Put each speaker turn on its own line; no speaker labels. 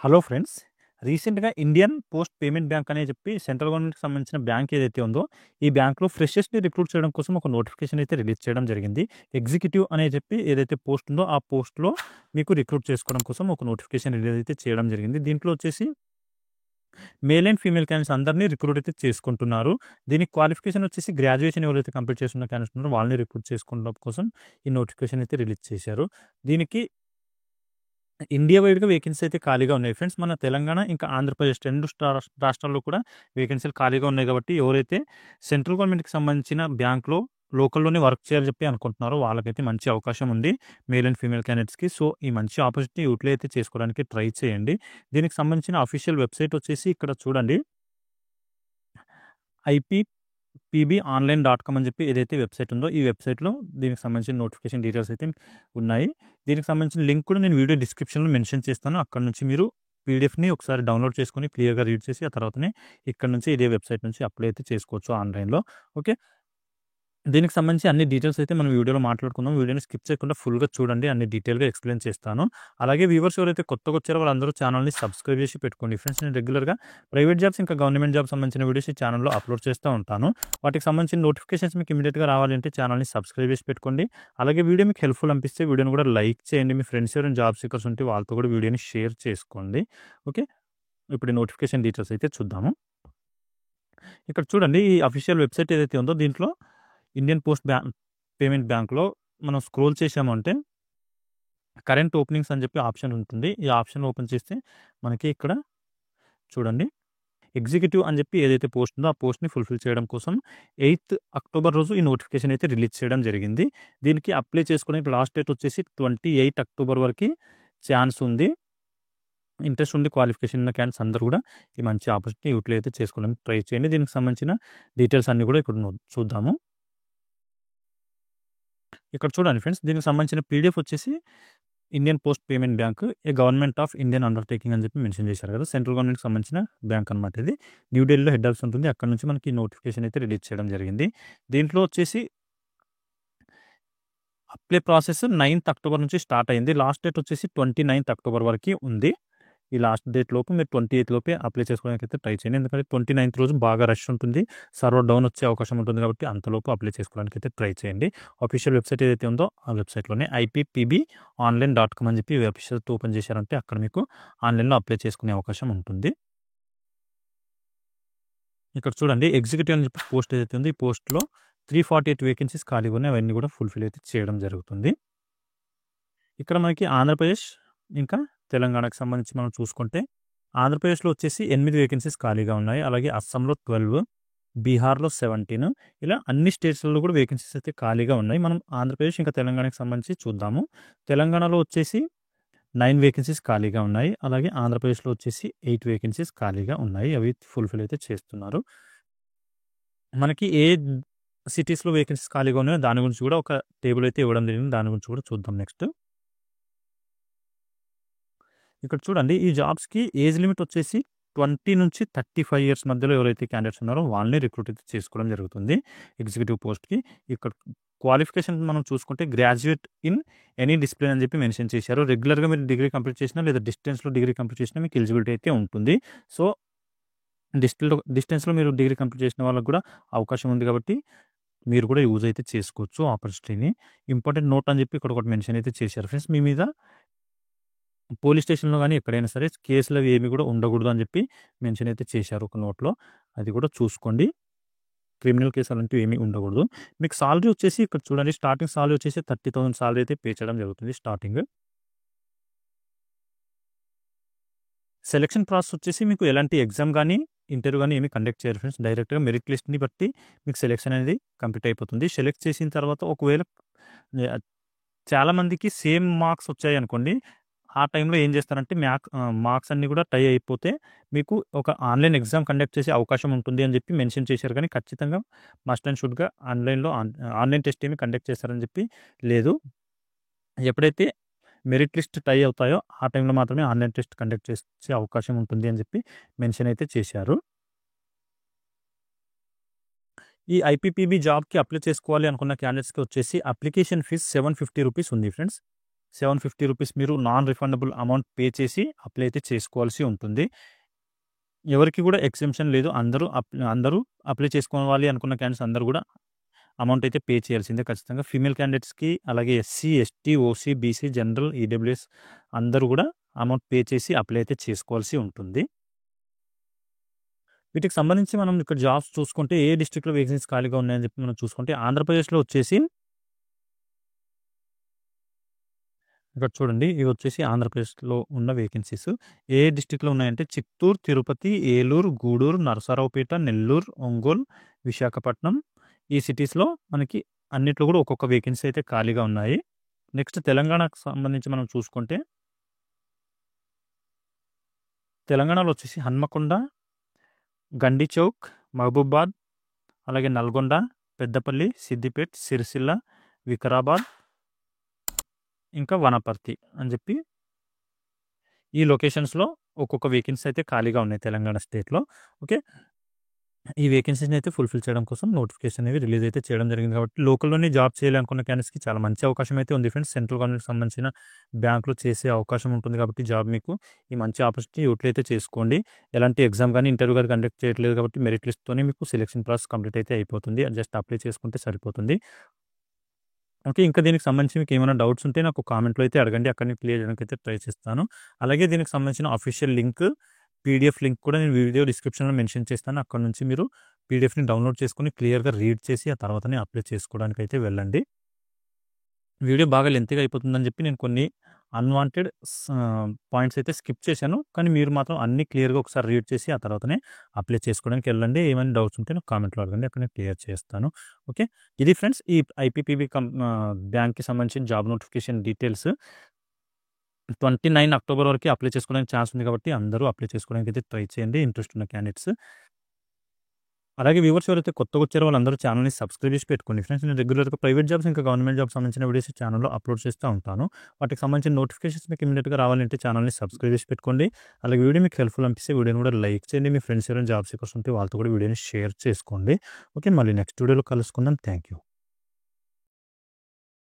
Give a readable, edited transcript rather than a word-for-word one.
Hello friends. రీసెంట్‌గా Indian post payment bank అని చెప్పి సెంట్రల్ గవర్నమెంట్‌కి సంబంధించిన బ్యాంక్ ఏదైతే ఉందో, ఈ బ్యాంక్‌లో ఫ్రెషర్స్‌ని రిక్రూట్ చేయడం కోసం ఒక నోటిఫికేషన్ అయితే రిలీజ్ చేయడం జరిగింది. ఎగ్జిక్యూటివ్ అని చెప్పి ఏదైతే పోస్ట్ ఉందో, ఆ పోస్ట్‌లో మీకు రిక్రూట్ చేసుకోవడం కోసం ఒక నోటిఫికేషన్ రిలీజ్ అయితే చేయడం జరిగింది. దీంట్లో వచ్చేసి మేల్ అండ్ ఫీమేల్ క్యాండిడేట్స్ అందరిని రిక్రూట్ అయితే చేసుకుంటున్నారు. దీనికి క్వాలిఫికేషన్ వచ్చేసి గ్రాడ్యుయేషన్ ఎవరైతే కంప్లీట్ చేస్తున్న క్యాండిడేట్స్ ఉన్నారో వాళ్ళని రిక్రూట్ చేసుకోవడం కోసం ఈ నోటిఫికేషన్ అయితే రిలీజ్ చేశారు. దీనికి ఇండియా వైడ్‌గా వేకెన్సీ అయితే ఖాళీగా ఉన్నాయి ఫ్రెండ్స్. మన తెలంగాణ ఇంకా ఆంధ్రప్రదేశ్ 2 రాష్ట్రాల్లో కూడా వేకెన్సీలు ఖాళీగా ఉన్నాయి కాబట్టి, ఎవరైతే సెంట్రల్ గవర్నమెంట్‌కి సంబంధించిన బ్యాంక్‌లో లోకల్‌లోనే వర్క్ చేయాలని చెప్పి అనుకుంటున్నారో వాళ్ళకైతే మంచి అవకాశం ఉంది మేల్ అండ్ ఫీమేల్ క్యాండిడేట్స్‌కి. సో, ఈ మంచి ఆపర్చునిటీ యూటిలైజ్ అయితే చేసుకోవడానికి ట్రై చేయండి. దీనికి సంబంధించిన అఫీషియల్ వెబ్‌సైట్ వచ్చేసి ఇక్కడ చూడండి. IPPBonline.com అని చెప్పి ఏదైతే వెబ్‌సైట్ ఉందో, ఈ వెబ్‌సైట్‌లో దీనికి సంబంధించిన నోటిఫికేషన్ డీటెయిల్స్ అయితే ఉన్నాయి. దీనికి సంబంధించిన లింక్ కూడా నేను వీడియో డిస్క్రిప్షన్‌లో మెన్షన్ చేస్తాను. అక్కడి నుంచి మీరు పీడీఎఫ్‌ని ఒకసారి డౌన్లోడ్ చేసుకొని క్లియర్‌గా రీడ్ చేసి, ఆ తర్వాతనే ఇక్కడ నుంచి ఇదే వెబ్‌సైట్ నుంచి అప్లై అయితే చేసుకోవచ్చు ఆన్‌లైన్‌లో. ఓకే. దీనికి సంబంధించి అన్ని డీటెయిల్స్ అయితే మనం వీడియోలో మాట్లాడుకుందాం. వీడియోని స్కిప్ చేయకుండా ఫుల్‌గా చూడండి. అన్ని డీటెయిల్‌గా ఎక్స్‌ప్లెయిన్ చేస్తాను. అలాగే వ్యూవర్స్ ఎవరైతే కొత్తగా వచ్చారో వాళ్ళందరూ ఛానల్‌ని సబ్స్క్రైబ్ చేసి పెట్టుకోండి ఫ్రెండ్స్. నేను రెగ్యులర్‌గా ప్రైవేట్ జాబ్స్ ఇంకా గవర్నమెంట్ జాబ్స్ సంబంధించిన వీడియోస్ ఈ ఛానల్‌లో అప్లోడ్ చేస్తూ ఉంటాను. వాటికి సంబంధించిన నోటిఫికేషన్స్ మీకు ఇమ్మీడియేట్‌గా రావాలంటే ఛానల్‌ని సబ్స్క్రైబ్ చేసి పెట్టుకోండి. అలాగే వీడియో మీకు హెల్ప్‌ఫుల్ అనిపిస్తే వీడియోని కూడా లైక్ చేయండి. మీ ఫ్రెండ్స్ ఎవరైనా జాబ్ సీకర్స్ ఉంటే వాళ్ళతో కూడా వీడియోని షేర్ చేసుకోండి. ఓకే. ఇప్పుడు ఈ నోటిఫికేషన్ డీటెయిల్స్ అయితే చూద్దాము. ఇక్కడ చూడండి, ఈ అఫీషియల్ వెబ్‌సైట్ ఏదైతే ఉందో దీంట్లో ఇండియన్ పోస్ట్ పేమెంట్ బ్యాంక్‌లో మనం స్క్రోల్ చేశామంటే కరెంట్ ఓపెనింగ్స్ అని చెప్పి ఆప్షన్ ఉంటుంది. ఈ ఆప్షన్ ఓపెన్ చేస్తే మనకి ఇక్కడ చూడండి, ఎగ్జిక్యూటివ్ అని చెప్పి ఏదైతే పోస్ట్ ఉందో ఆ పోస్ట్‌ని ఫుల్‌ఫిల్ చేయడం కోసం 8థ్ అక్టోబర్ రోజు ఈ నోటిఫికేషన్ అయితే రిలీజ్ చేయడం జరిగింది. దీనికి అప్లై చేసుకోవడానికి లాస్ట్ డేట్ వచ్చేసి 28 అక్టోబర్ వరకి ఛాన్స్ ఉంది. ఇంట్రెస్ట్ ఉండి క్వాలిఫికేషన్ ఉన్న క్యాండిడేట్స్ అందరూ కూడా ఈ మంచి ఆపర్చునిటీ యూటిలైజ్ అయితే చేసుకోవడానికి ట్రై చేయండి. దీనికి సంబంధించిన డీటెయిల్స్ అన్నీ కూడా ఇక్కడ చూద్దాము. ఇక్కడ చూడండి ఫ్రెండ్స్, దీనికి సంబంధించిన పీడీఎఫ్ వచ్చేసి Indian post payment bank A government of Indian undertaking అని చెప్పి మెన్షన్ చేశారు కదా! సెంట్రల్ గవర్నమెంట్‌కి సంబంధించిన బ్యాంక్ అనమాట ఇది. న్యూఢిల్లీలో హెడ్ ఆఫీస్ ఉంటుంది. అక్కడి నుంచి మనకి నోటిఫికేషన్ అయితే రిలీజ్ చేయడం జరిగింది. దీంట్లో వచ్చేసి అప్లై ప్రాసెస్ 9థ్ అక్టోబర్ నుంచి స్టార్ట్ అయింది. లాస్ట్ డేట్ వచ్చేసి 29థ్ అక్టోబర్ వరకి ఉంది. ఈ లాస్ట్ డేట్ లోపు మీరు 28థ్ లోపే అప్లై చేసుకోవడానికి అయితే ట్రై చేయండి. ఎందుకంటే 29థ్ రోజు బాగా రష్ ఉంటుంది. సర్వర్ డౌన్ వచ్చే అవకాశం ఉంటుంది కాబట్టి అంతలోపు అప్లై చేసుకోవడానికి అయితే ట్రై చేయండి. అఫీషియల్ వెబ్‌సైట్ ఏదైతే ఉందో ఆ వెబ్‌సైట్‌లోనే IPPBonline.com అని చెప్పి వెబ్‌సైట్ ఓపెన్ చేశారంటే అక్కడ మీకు ఆన్‌లైన్‌లో అప్లై చేసుకునే అవకాశం ఉంటుంది. ఇక్కడ చూడండి, ఎగ్జిక్యూటివ్ అని చెప్పి పోస్ట్ ఏదైతే ఉందో ఈ పోస్ట్‌లో 348 వేకెన్సీస్ ఖాళీగా ఉన్నాయి. అవన్నీ కూడా ఫుల్‌ఫిల్ అయితే చేయడం జరుగుతుంది. ఇక్కడ మనకి ఆంధ్రప్రదేశ్ ఇంకా తెలంగాణకు సంబంధించి మనం చూసుకుంటే, ఆంధ్రప్రదేశ్‌లో వచ్చేసి 8 వేకెన్సీస్ ఖాళీగా ఉన్నాయి. అలాగే అస్సాంలో 12, బీహార్‌లో 17 ఇలా అన్ని స్టేట్స్‌లలో కూడా వేకెన్సీస్ అయితే ఖాళీగా ఉన్నాయి. మనం ఆంధ్రప్రదేశ్ ఇంకా తెలంగాణకు సంబంధించి చూద్దాము. తెలంగాణలో వచ్చేసి 9 వేకెన్సీస్ ఖాళీగా ఉన్నాయి. అలాగే ఆంధ్రప్రదేశ్‌లో వచ్చేసి 8 వేకెన్సీస్ ఖాళీగా ఉన్నాయి. అవి ఫుల్‌ఫిల్ అయితే చేస్తున్నారు. మనకి ఏ సిటీస్‌లో వేకెన్సీస్ ఖాళీగా ఉన్నాయో దాని గురించి కూడా ఒక టేబుల్ అయితే ఇవ్వడం జరిగింది. దాని గురించి కూడా చూద్దాం నెక్స్ట్. ఇక్కడ చూడండి, ఈ జాబ్స్‌కి ఏజ్ లిమిట్ వచ్చేసి 20 నుంచి 35 ఇయర్స్ మధ్యలో ఎవరైతే క్యాండిడేట్స్ ఉన్నారో వాళ్ళని రిక్రూట్ అయితే చేసుకోవడం జరుగుతుంది ఎగ్జిక్యూటివ్ పోస్ట్‌కి. ఇక్కడ క్వాలిఫికేషన్ మనం చూసుకుంటే గ్రాడ్యుయేట్ ఇన్ ఎనీ డిసిప్లిన్ అని చెప్పి మెన్షన్ చేశారు. రెగ్యులర్‌గా మీరు డిగ్రీ కంప్లీట్ చేసినా లేదా డిస్టెన్స్‌లో డిగ్రీ కంప్లీట్ చేసినా మీకు ఎలిజిబిలిటీ అయితే ఉంటుంది. సో, డిస్టెన్స్‌లో మీరు డిగ్రీ కంప్లీట్ చేసిన వాళ్ళకి కూడా అవకాశం ఉంది కాబట్టి మీరు కూడా యూజ్ అయితే చేసుకోవచ్చు ఆపర్చునిటీని. ఇంపార్టెంట్ నోట్ అని చెప్పి ఇక్కడ ఒకటి మెన్షన్ అయితే చేశారు ఫ్రెండ్స్. మీ మీద పోలీస్ స్టేషన్‌లో గాని ఎక్కడైనా సరే కేసులు అవి ఏమి కూడా ఉండకూడదు అని చెప్పి మెన్షన్ అయితే చేశారు ఒక నోట్‌లో. అది కూడా చూసుకోండి. క్రిమినల్ కేసు అలాంటివి ఏమీ ఉండకూడదు. మీకు సాలరీ వచ్చేసి ఇక్కడ చూడండి, స్టార్టింగ్ సాలరీ వచ్చేసి 30,000 సాలరీ అయితే పే చేయడం జరుగుతుంది స్టార్టింగ్. సెలక్షన్ ప్రాసెస్ వచ్చేసి మీకు ఎలాంటి ఎగ్జామ్ గాని, ఇంటర్వ్యూ గాని ఏమి కండక్ట్ చేయరు ఫ్రెండ్స్. డైరెక్ట్‌గా మెరిట్ లిస్ట్‌ని బట్టి మీకు సెలక్షన్ అనేది కంప్లీట్ అయిపోతుంది. సెలెక్ట్ చేసిన తర్వాత ఒకవేళ చాలామందికి సేమ్ మార్క్స్ వచ్చాయనుకోండి, ఆ టైంలో ఏం చేస్తారంటే మార్క్స్ అన్నీ కూడా టై అయిపోతే మీకు ఒక ఆన్‌లైన్ ఎగ్జామ్ కండక్ట్ చేసే అవకాశం ఉంటుంది అని చెప్పి మెన్షన్ చేశారు. కానీ ఖచ్చితంగా మస్ట్ అండ్ షుడ్‌గా ఆన్‌లైన్ టెస్ట్ ఏమి కండక్ట్ చేస్తారని చెప్పి లేదు. ఎప్పుడైతే మెరిట్ లిస్ట్ టై అవుతాయో ఆ టైంలో మాత్రమే ఆన్‌లైన్ టెస్ట్ కండక్ట్ చేసే అవకాశం ఉంటుంది అని చెప్పి మెన్షన్ అయితే చేశారు. ఈ ఐపీపీబీ జాబ్‌కి అప్లై చేసుకోవాలి అనుకున్న క్యాండిడేట్స్‌కి వచ్చేసి అప్లికేషన్ ఫీజ్ 750 రూపీస్ ఉంది ఫ్రెండ్స్. రూ. 750 మీరు నాన్ రిఫండబుల్ అమౌంట్ పే చేసి అప్లై అయితే చేసుకోవాల్సి ఉంటుంది. ఎవరికి కూడా ఎగ్జంప్షన్ లేదు. అందరూ అప్లై చేసుకోవాలి అనుకున్న క్యాండిడేట్స్ అందరూ కూడా అమౌంట్ అయితే పే చేయాల్సిందే ఖచ్చితంగా. ఫీమేల్ క్యాండిడేట్స్‌కి అలాగే SC, ST, OC, BC, general, EWS అందరూ కూడా అమౌంట్ పే చేసి అప్లై అయితే చేసుకోవాల్సి ఉంటుంది. వీటికి సంబంధించి మనం ఇక్కడ జాబ్స్ చూసుకుంటే ఏ డిస్ట్రిక్ట్‌లో వేకెన్సీస్ ఖాళీగా ఉన్నాయని చెప్పి మనం చూసుకుంటే ఆంధ్రప్రదేశ్‌లో వచ్చేసి ఇక్కడ చూడండి. ఇవి వచ్చేసి ఆంధ్రప్రదేశ్‌లో ఉన్న వేకెన్సీస్. ఏ డిస్ట్రిక్ట్‌లో ఉన్నాయంటే చిత్తూరు, తిరుపతి, ఏలూరు, గూడూరు, నరసరావుపేట, నెల్లూరు, ఒంగోలు, విశాఖపట్నం ఈ సిటీస్‌లో మనకి అన్నిట్లో కూడా ఒక్కొక్క వేకెన్సీ అయితే ఖాళీగా ఉన్నాయి. నెక్స్ట్ తెలంగాణకు సంబంధించి మనం చూసుకుంటే తెలంగాణలో వచ్చేసి హన్మకొండ, గండిచౌక్, మహబూబాద్, అలాగే నల్గొండ, పెద్దపల్లి, సిద్దిపేట్, సిరిసిల్ల, వికారాబాద్, ఇంకా వనపర్తి అని చెప్పి ఈ లొకేషన్స్‌లో ఒక్కొక్క వేకెన్సీ అయితే ఖాళీగా ఉన్నాయి తెలంగాణ స్టేట్‌లో. ఓకే. ఈ వేకెన్సీస్‌ని అయితే ఫుల్‌ఫిల్ చేయడం కోసం నోటిఫికేషన్ అనేవి రిలీజ్ అయితే చేయడం జరిగింది కాబట్టి లోకల్‌లోనే జాబ్ చేయాలనుకున్న క్యాండిడేట్స్‌కి చాలా మంచి అవకాశం అయితే ఉంది ఫ్రెండ్స్. సెంట్రల్ గవర్నమెంట్‌కి సంబంధించిన బ్యాంక్‌లో చేసే అవకాశం ఉంటుంది కాబట్టి జాబ్ మీకు ఈ మంచి ఆపర్చునిటీ యూటిలైజ్ అయితే చేసుకోండి. ఎలాంటి ఎగ్జామ్ గాని, ఇంటర్వ్యూ గాని కండక్ట్ చేయట్లేదు కాబట్టి మెరిట్ లిస్ట్‌తోనే మీకు సెలక్షన్ ప్రాసెస్ కంప్లీట్ అయితే అయిపోతుంది. జస్ట్ అప్లై చేసుకుంటే సరిపోతుంది. ఓకే. ఇంకా దీనికి సంబంధించి మీకు ఏమైనా డౌట్స్ ఉంటే నాకు కామెంట్‌లో అయితే అడగండి. అక్కడ నేను క్లియర్ చేయడానికి అయితే ట్రై చేస్తాను. అలాగే దీనికి సంబంధించిన ఆఫీషియల్ లింక్, పీడీఎఫ్ లింక్ కూడా నేను వీడియో డిస్క్రిప్షన్‌లో మెన్షన్ చేస్తాను. అక్కడ నుంచి మీరు పీడీఎఫ్‌ని డౌన్‌లోడ్ చేసుకొని క్లియర్‌గా రీడ్ చేసి ఆ తర్వాతనే అప్లై చేసుకోవడానికి అయితే వెళ్ళండి. వీడియో బాగా లెంతీగా అయిపోతుందని చెప్పి నేను కొన్ని అన్‌వాంటెడ్ పాయింట్స్ అయితే స్కిప్ చేశాను. కానీ మీరు మాత్రం అన్నీ క్లియర్‌గా ఒకసారి రీడ్ చేసి ఆ తర్వాతనే అప్లై చేసుకోవడానికి వెళ్ళండి. ఏమైనా డౌట్స్ ఉంటే నాకు కామెంట్‌లో అడగండి. అక్కడ నేను క్లియర్ చేస్తాను. ఓకే. ఇది ఫ్రెండ్స్ ఈ ఐపీపీబీ బ్యాంక్‌కి సంబంధించిన జాబ్ నోటిఫికేషన్ డీటెయిల్స్. 29 అక్టోబర్ వరకు అప్లై చేసుకోవడానికి ఛాన్స్ ఉంది కాబట్టి అందరూ అప్లై చేసుకోవడానికి అయితే ట్రై చేయండి ఇంట్రెస్ట్ ఉన్న క్యాండిడేట్స్. అలాగే వ్యూవర్స్ ఎవరైతే కొత్తగా వచ్చారో వాళ్ళందరూ ఛానల్‌ని సబ్స్క్రైబ్ చేసి పెట్టుకోండి ఫ్రెండ్స్. నేను రెగ్యులర్‌గా ప్రైవేట్ జాబ్స్ ఇంకా గవర్నమెంట్ జాబ్స్ సంబంధించిన వీడియోస్ ఛానల్‌లో అప్లోడ్ చేస్తూ ఉంటాను. వాటికి సంబంధించిన నోటిఫికేషన్స్ మీకు ఇమ్మీడియేట్‌గా రావాలంటే ఛానల్‌ని సబ్స్క్రైబ్ చేసి పెట్టుకోండి. అలాగే వీడియో మీకు హెల్ప్‌ఫుల్ అనిపిస్తే వీడియోని కూడా లైక్ చేయండి. మీ ఫ్రెండ్స్ ఎవరైనా జాబ్ సీకర్స్ ఉంటే వాళ్ళతో కూడా వీడియోని షేర్ చేసుకోండి. ఓకే. మళ్ళీ నెక్స్ట్ వీడియోలో కలుసుకుందాం. Thank you.